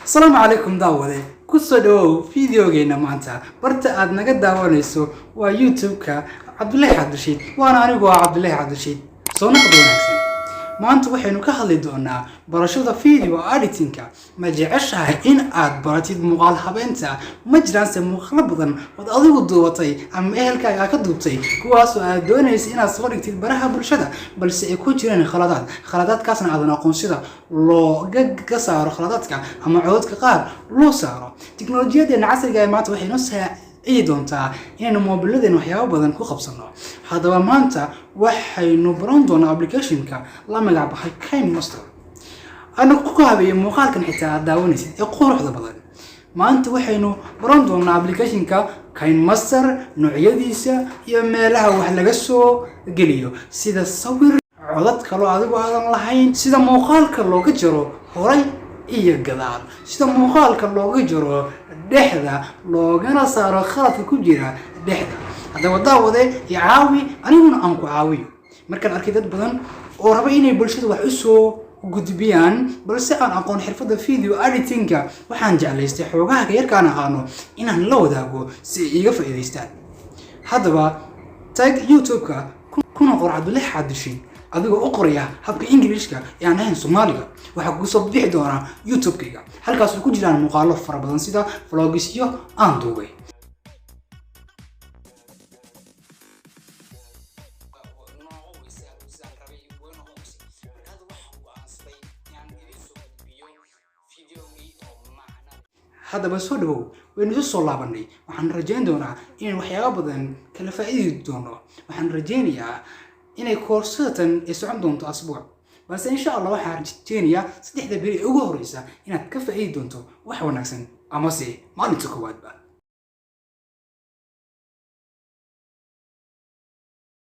السلام عليكم داودي كسودو فيديوغينا مانتا برتا اد naga daawanayso waa YouTube-ka Cabdullaahi Cabdishiid waana anigu Cabdullaahi Cabdishiid soo noqdo wanaagsan maanta waxaynu ka hadli doonaa barashada video editing-ka ma jeceshahay in aad baratid muuqaal habeenta ma jiraan se muuqaal badan wad adigu duubatay ama ehelkaaga ka duubtay kuwaas oo aad doonaysid inaad soo dhigtid baraha bulshada balse ay ku jiraan khaladaadkaasna aadan aqoon sida loo gaga saaro khaladaadka ama codadka qaar loo saaro tiknoolajiyada casriga ah maanta waxay noo ay doontaa inaynu moobiladeen waxyaabo badan ku qabsano hadaba maanta waxaynu baran doonaa application-ka la magac baxay KineMaster anagu ku habeeyay muuqaalkan xitaa daawanaysid ee quruxda badan maanta waxaynu baran doonaa application-ka KineMaster noocyadiisa iyo meelaha wax laga soo geliyo sida sawir codad kale adigu aadan lahayn sida muuqaalka looga jaro horay iyo gadaal sida muuqaalka looga jaro dhexda loogana saaro khaladka ku jira dhexda hadaba daawade caawi aniguna aan ku caawiyo markaan arkay dad badan oo raba inay bulshada wax u soo gudbiyaan balse aan aqoon xirfadda video editing-ka waxaan jeclaystay xoogaha yarkaan aqaano inaan la wadaago si ay iga faa'iideystaan hadaba tag YouTube-ka kuna qor Cabdullaahi Cabdishiid adigoo u qoraya habka Ingiriiska ee aan ahayn Soomaaliga waxa ku soo bixi doona YouTube-kayga halkaas ku jiraan muuqaalo fara badan sida vlogs iyo aan duubay hadaba soo dhawow waynu soo laabanay waxaan rajayn doonaa in waxyaabo badan kala faa'iido doono waxaan rajaynayaa inay koorsatan ay socon doonto asbuuc balse insha Allah waxaan rajaynayaa saddexda beri ugu horeysa inaad ka faa'iido doonto wax wanaagsan ama si maalinta koowaadba